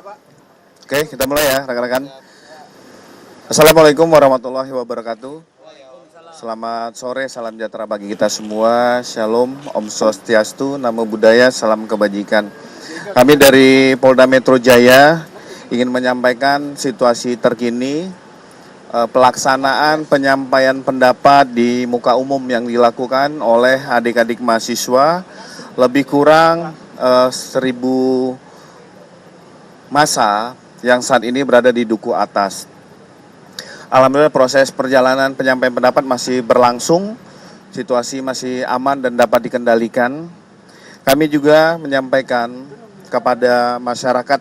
Oke, kita mulai ya rekan-rekan. Assalamualaikum warahmatullahi wabarakatuh. Selamat sore, salam sejahtera bagi kita semua. Shalom, Om Swastiastu, Namo Buddhaya, salam kebajikan. Kami dari Polda Metro Jaya ingin menyampaikan situasi terkini pelaksanaan penyampaian pendapat di muka umum yang dilakukan oleh adik-adik mahasiswa, lebih kurang 1.000 masa yang saat ini berada di Duku Atas. Alhamdulillah proses perjalanan penyampaian pendapat masih berlangsung, situasi masih aman dan dapat dikendalikan. Kami juga menyampaikan kepada masyarakat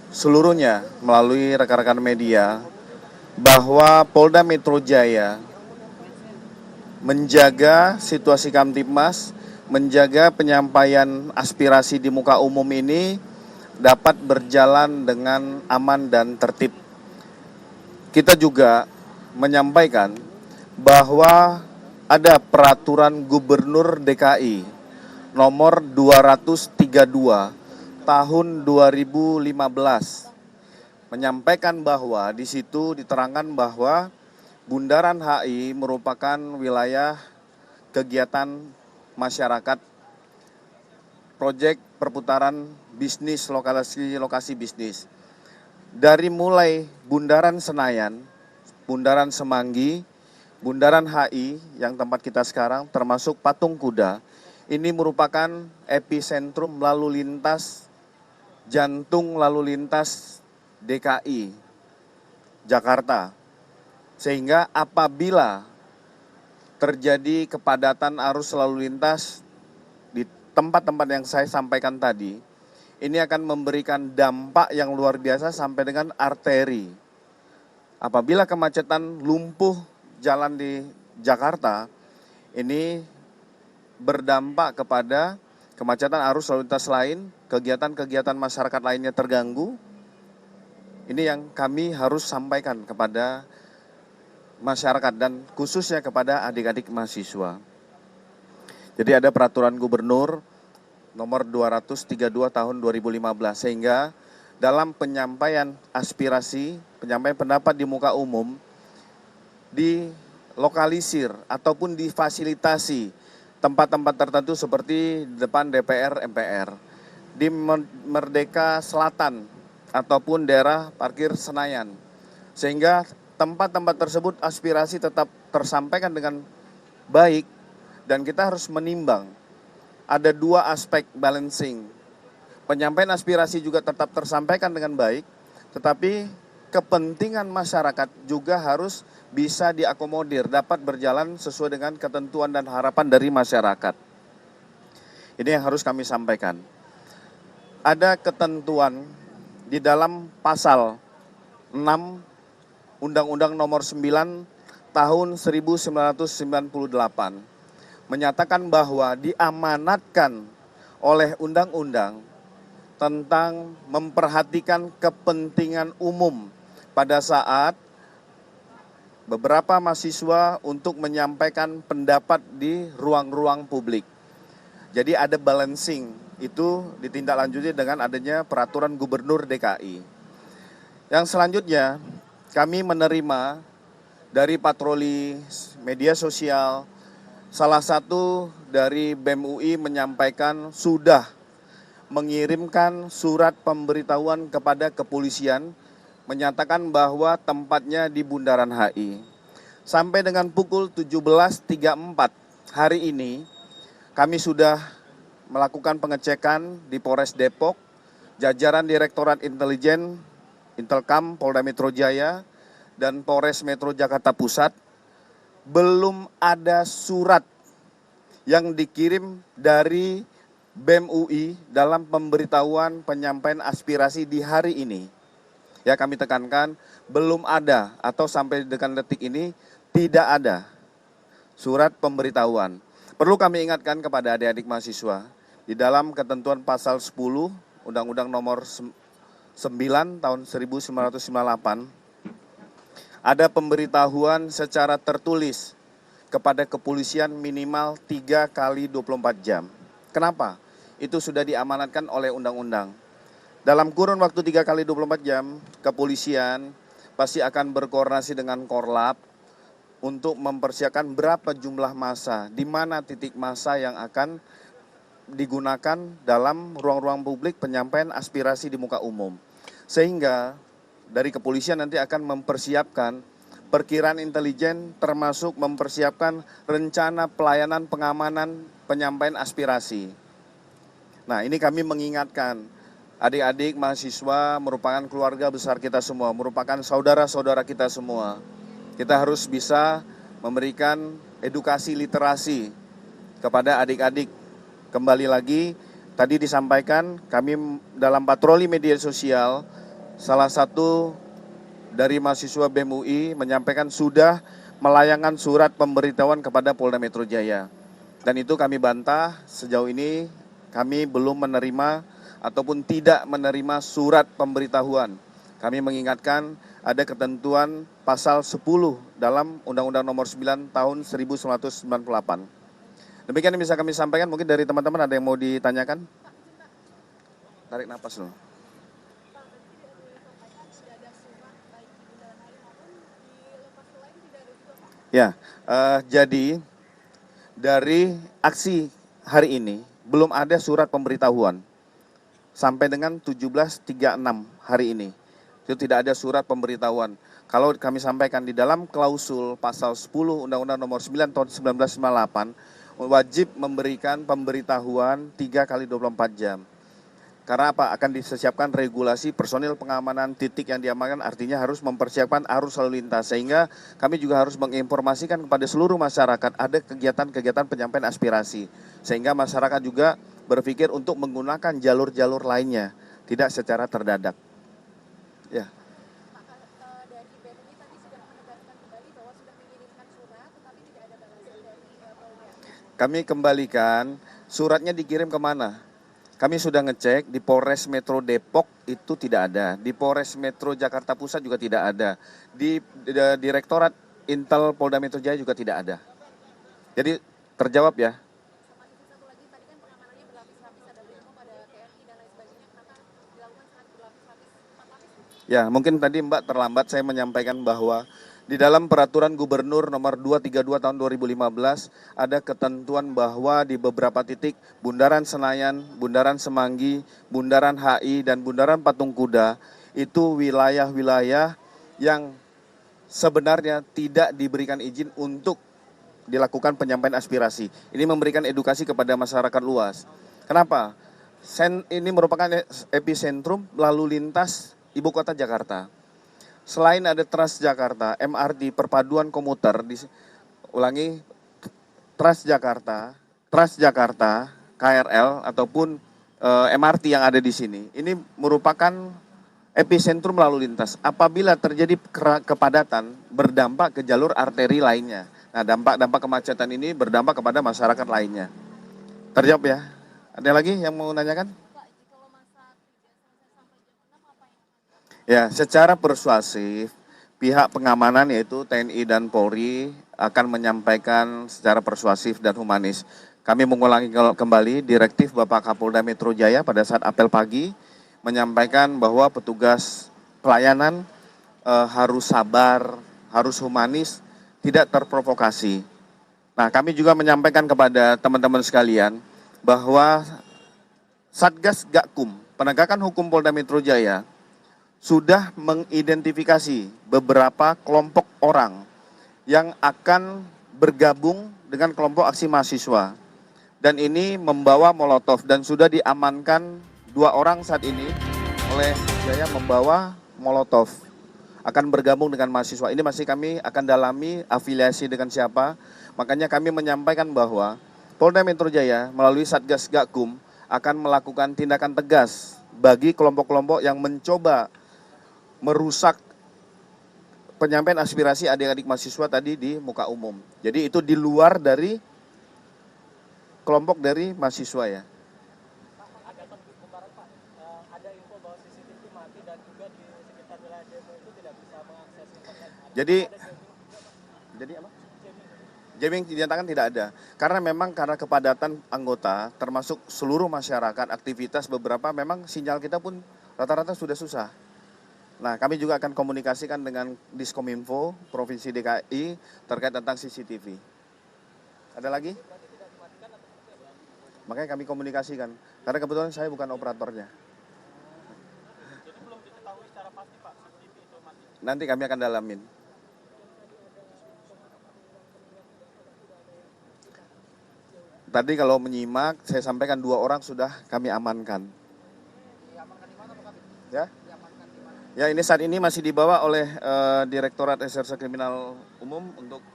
seluruhnya melalui rekan-rekan media bahwa Polda Metro Jaya menjaga situasi Kamtibmas, menjaga penyampaian aspirasi di muka umum ini dapat berjalan dengan aman dan tertib. Kita juga menyampaikan bahwa ada peraturan Gubernur DKI nomor 232 tahun 2015 menyampaikan bahwa di situ diterangkan bahwa Bundaran HI merupakan wilayah kegiatan masyarakat, proyek perputaran bisnis, lokasi bisnis. Dari mulai Bundaran Senayan, Bundaran Semanggi, Bundaran HI yang tempat kita sekarang, termasuk Patung Kuda, ini merupakan epicentrum lalu lintas, jantung lalu lintas DKI, Jakarta. Sehingga apabila terjadi kepadatan arus lalu lintas di tempat-tempat yang saya sampaikan tadi, ini akan memberikan dampak yang luar biasa sampai dengan arteri. Apabila kemacetan lumpuh jalan di Jakarta, ini berdampak kepada kemacetan arus lalu lintas lain, kegiatan-kegiatan masyarakat lainnya terganggu. Ini yang kami harus sampaikan kepada masyarakat dan khususnya kepada adik-adik mahasiswa. Jadi ada peraturan gubernur nomor 232 tahun 2015 sehingga dalam penyampaian aspirasi, penyampaian pendapat di muka umum dilokalisir ataupun difasilitasi tempat-tempat tertentu seperti di depan DPR MPR, di Merdeka Selatan ataupun daerah parkir Senayan. Sehingga tempat-tempat tersebut aspirasi tetap tersampaikan dengan baik dan kita harus menimbang. Ada dua aspek balancing. Penyampaian aspirasi juga tetap tersampaikan dengan baik, tetapi kepentingan masyarakat juga harus bisa diakomodir, dapat berjalan sesuai dengan ketentuan dan harapan dari masyarakat. Ini yang harus kami sampaikan. Ada ketentuan di dalam pasal 6 Undang-Undang nomor 9 tahun 1998 menyatakan bahwa diamanatkan oleh undang-undang tentang memperhatikan kepentingan umum pada saat beberapa mahasiswa untuk menyampaikan pendapat di ruang-ruang publik. Jadi ada balancing, itu ditindaklanjuti dengan adanya peraturan Gubernur DKI. Yang selanjutnya, kami menerima dari patroli media sosial, salah satu dari BEM UI menyampaikan sudah mengirimkan surat pemberitahuan kepada kepolisian, menyatakan bahwa tempatnya di Bundaran HI. Sampai dengan pukul 17.34 hari ini, kami sudah melakukan pengecekan di Polres Depok, jajaran Direktorat Intelijen Intelkam Polda Metro Jaya dan Polres Metro Jakarta Pusat, belum ada surat yang dikirim dari BEM UI dalam pemberitahuan penyampaian aspirasi di hari ini. Ya, kami tekankan belum ada atau sampai dengan detik ini tidak ada surat pemberitahuan. Perlu kami ingatkan kepada adik-adik mahasiswa, di dalam ketentuan pasal 10 Undang-Undang nomor 9 tahun 1998 ada pemberitahuan secara tertulis kepada kepolisian minimal 3 kali 24 jam. Kenapa? Itu sudah diamanatkan oleh undang-undang. Dalam kurun waktu 3 kali 24 jam, kepolisian pasti akan berkoordinasi dengan Korlap untuk mempersiapkan berapa jumlah massa, di mana titik massa yang akan digunakan dalam ruang-ruang publik penyampaian aspirasi di muka umum. Sehingga dari kepolisian nanti akan mempersiapkan perkiraan intelijen termasuk mempersiapkan rencana pelayanan pengamanan penyampaian aspirasi. Nah, ini kami mengingatkan adik-adik mahasiswa merupakan keluarga besar kita semua, merupakan saudara-saudara kita semua. Kita harus bisa memberikan edukasi literasi kepada adik-adik. Kembali lagi, tadi disampaikan kami dalam patroli media sosial, salah satu dari mahasiswa BEM UI menyampaikan sudah melayangkan surat pemberitahuan kepada Polda Metro Jaya. Dan itu kami bantah, sejauh ini kami belum menerima ataupun tidak menerima surat pemberitahuan. Kami mengingatkan ada ketentuan pasal 10 dalam Undang-Undang Nomor 9 Tahun 1998. Demikian yang bisa kami sampaikan, mungkin dari teman-teman ada yang mau ditanyakan? Tarik napas dulu. Ya, jadi dari aksi hari ini belum ada surat pemberitahuan sampai dengan 17.36 hari ini. Itu tidak ada surat pemberitahuan. Kalau kami sampaikan di dalam klausul pasal 10 Undang-Undang Nomor 9 Tahun 1998 wajib memberikan pemberitahuan 3 kali 24 jam. Karena apa? Akan disiapkan regulasi personil pengamanan titik yang diamankan, artinya harus mempersiapkan arus lalu lintas. Sehingga kami juga harus menginformasikan kepada seluruh masyarakat ada kegiatan-kegiatan penyampaian aspirasi. Sehingga masyarakat juga berpikir untuk menggunakan jalur-jalur lainnya, tidak secara terdadak. Ya. Kami kembalikan, suratnya dikirim kemana? Kami sudah ngecek di Polres Metro Depok itu tidak ada, di Polres Metro Jakarta Pusat juga tidak ada, di Direktorat Intel Polda Metro Jaya juga tidak ada. Jadi terjawab ya. Ya, mungkin tadi Mbak terlambat saya menyampaikan bahwa di dalam peraturan gubernur nomor 232 tahun 2015 ada ketentuan bahwa di beberapa titik Bundaran Senayan, Bundaran Semanggi, Bundaran HI, dan Bundaran Patung Kuda itu wilayah-wilayah yang sebenarnya tidak diberikan izin untuk dilakukan penyampaian aspirasi. Ini memberikan edukasi kepada masyarakat luas. Kenapa? Ini merupakan epicentrum lalu lintas ibu kota Jakarta. Selain ada Transjakarta, MRT, perpaduan komuter, Transjakarta, KRL ataupun MRT yang ada di sini, ini merupakan epicentrum lalu lintas. Apabila terjadi kepadatan, berdampak ke jalur arteri lainnya. Nah, dampak kemacetan ini berdampak kepada masyarakat lainnya. Terjawab ya? Ada lagi yang mau nanyakan? Ya, secara persuasif, pihak pengamanan yaitu TNI dan Polri akan menyampaikan secara persuasif dan humanis. Kami mengulangi kembali direktif Bapak Kapolda Metro Jaya pada saat apel pagi, menyampaikan bahwa petugas pelayanan harus sabar, harus humanis, tidak terprovokasi. Nah, kami juga menyampaikan kepada teman-teman sekalian bahwa Satgas Gakum, penegakan hukum Polda Metro Jaya, sudah mengidentifikasi beberapa kelompok orang yang akan bergabung dengan kelompok aksi mahasiswa. Dan ini membawa molotov dan sudah diamankan 2 orang saat ini oleh Jaya membawa molotov. Akan bergabung dengan mahasiswa. Ini masih kami akan dalami afiliasi dengan siapa. Makanya kami menyampaikan bahwa Polda Metro Jaya melalui Satgas Gakum akan melakukan tindakan tegas bagi kelompok-kelompok yang mencoba merusak penyampaian aspirasi adik-adik mahasiswa tadi di muka umum. Jadi itu di luar dari kelompok dari mahasiswa ya. Jadi apa? Jamming dinyatakan tidak ada. Karena memang karena kepadatan anggota termasuk seluruh masyarakat, aktivitas beberapa memang sinyal kita pun Rata-rata sudah susah. Nah, kami juga akan komunikasikan dengan Diskominfo Provinsi DKI terkait tentang CCTV. Ada lagi? Makanya kami komunikasikan. Karena kebetulan saya bukan operatornya. Nanti kami akan dalamin. Tadi kalau menyimak, saya sampaikan 2 orang sudah kami amankan. Ya? Ya, ini saat ini masih dibawa oleh Direktorat Reserse Kriminal Umum untuk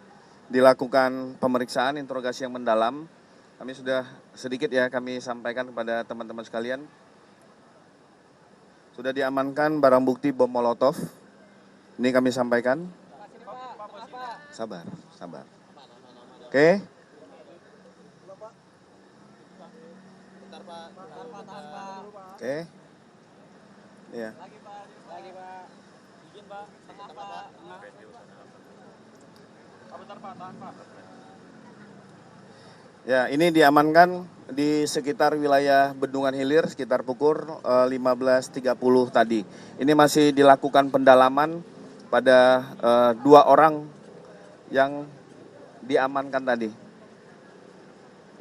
dilakukan pemeriksaan interogasi yang mendalam. Kami sudah sedikit ya kami sampaikan kepada teman-teman sekalian. Sudah diamankan barang bukti bom molotov. Ini kami sampaikan. Sabar, sabar. Oke. Oke. Iya. Ya, ini diamankan di sekitar wilayah Bendungan Hilir sekitar pukul 15.30 tadi. Ini masih dilakukan pendalaman pada 2 orang yang diamankan tadi.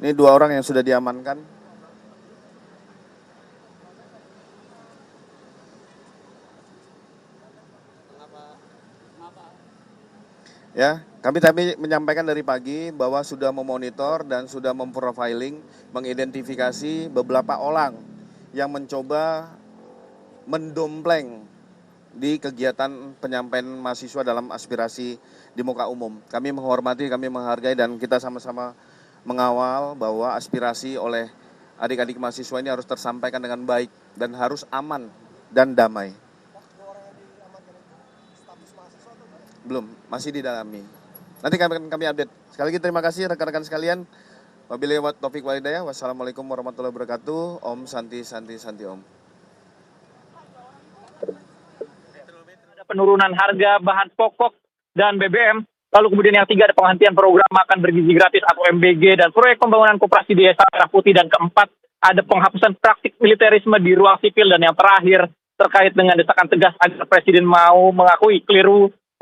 Ini 2 orang yang sudah diamankan. Ya, kami menyampaikan dari pagi bahwa sudah memonitor dan sudah memprofiling, mengidentifikasi beberapa orang yang mencoba mendompleng di kegiatan penyampaian mahasiswa dalam aspirasi di muka umum. Kami menghormati, kami menghargai, dan kita sama-sama mengawal bahwa aspirasi oleh adik-adik mahasiswa ini harus tersampaikan dengan baik dan harus aman dan damai. Belum, masih didalami. Nanti kami update. Sekali lagi terima kasih rekan-rekan sekalian. Wabillahi taufiq wal hidayah. Wassalamualaikum warahmatullahi wabarakatuh. Om Santi Santi Santi Om. Ada penurunan harga bahan pokok dan BBM. Lalu kemudian yang 3 ada penghentian program makan bergizi gratis atau MBG dan proyek pembangunan koperasi desa Merah Putih. Dan keempat ada penghapusan praktik militerisme di ruang sipil. Dan yang terakhir terkait dengan desakan tegas agar Presiden mau mengakui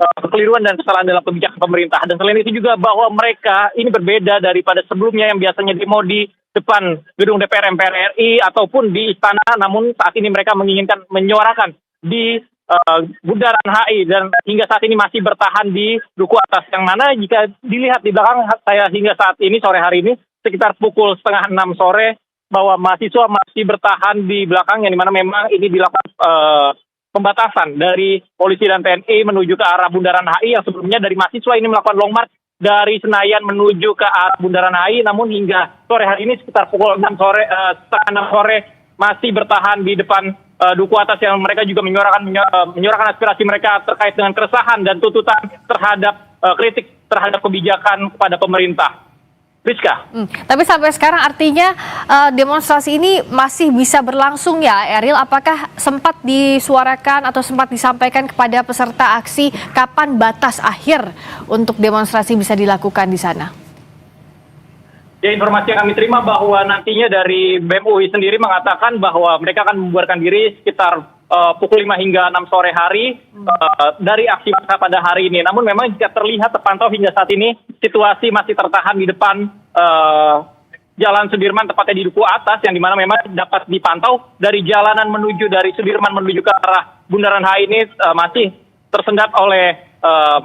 kekeliruan dan kesalahan dalam kebijakan pemerintah. Dan selain itu juga bahwa mereka ini berbeda daripada sebelumnya yang biasanya demo di depan gedung DPR MPR RI ataupun di istana, namun saat ini mereka menginginkan menyuarakan di Bundaran HI dan hingga saat ini masih bertahan di Duku Atas, yang mana jika dilihat di belakang saya hingga saat ini sore hari ini sekitar pukul 5:30 sore bahwa mahasiswa masih bertahan di belakang, yang dimana memang ini dilakukan pembatasan dari polisi dan TNI menuju ke arah Bundaran HI, yang sebelumnya dari mahasiswa ini melakukan long march dari Senayan menuju ke arah Bundaran HI, namun hingga sore hari ini sekitar pukul 6 sore, setengah 6 sore masih bertahan di depan Duku Atas, yang mereka juga menyuarakan aspirasi mereka terkait dengan keresahan dan tuntutan terhadap kritik terhadap kebijakan kepada pemerintah. Rizka. Tapi sampai sekarang artinya demonstrasi ini masih bisa berlangsung ya, Eril? Apakah sempat disuarakan atau sempat disampaikan kepada peserta aksi kapan batas akhir untuk demonstrasi bisa dilakukan di sana? Ya, informasi yang kami terima bahwa nantinya dari BEM UI sendiri mengatakan bahwa mereka akan membubarkan diri sekitar pukul 5 hingga 6 sore hari dari aksi massa pada hari ini. Namun memang jika terlihat terpantau hingga saat ini situasi masih tertahan di depan Jalan Sudirman, tepatnya di Duku Atas, yang dimana memang dapat dipantau dari jalanan menuju dari Sudirman menuju ke arah Bundaran HI ini masih tersendat oleh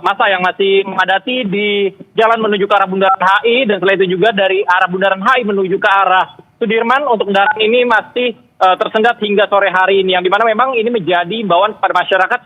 massa yang masih memadati di jalan menuju ke arah Bundaran HI, dan selain itu juga dari arah Bundaran HI menuju ke arah Sudirman untuk kendaraan ini masih tersendat hingga sore hari ini, yang dimana memang ini menjadi imbauan kepada masyarakat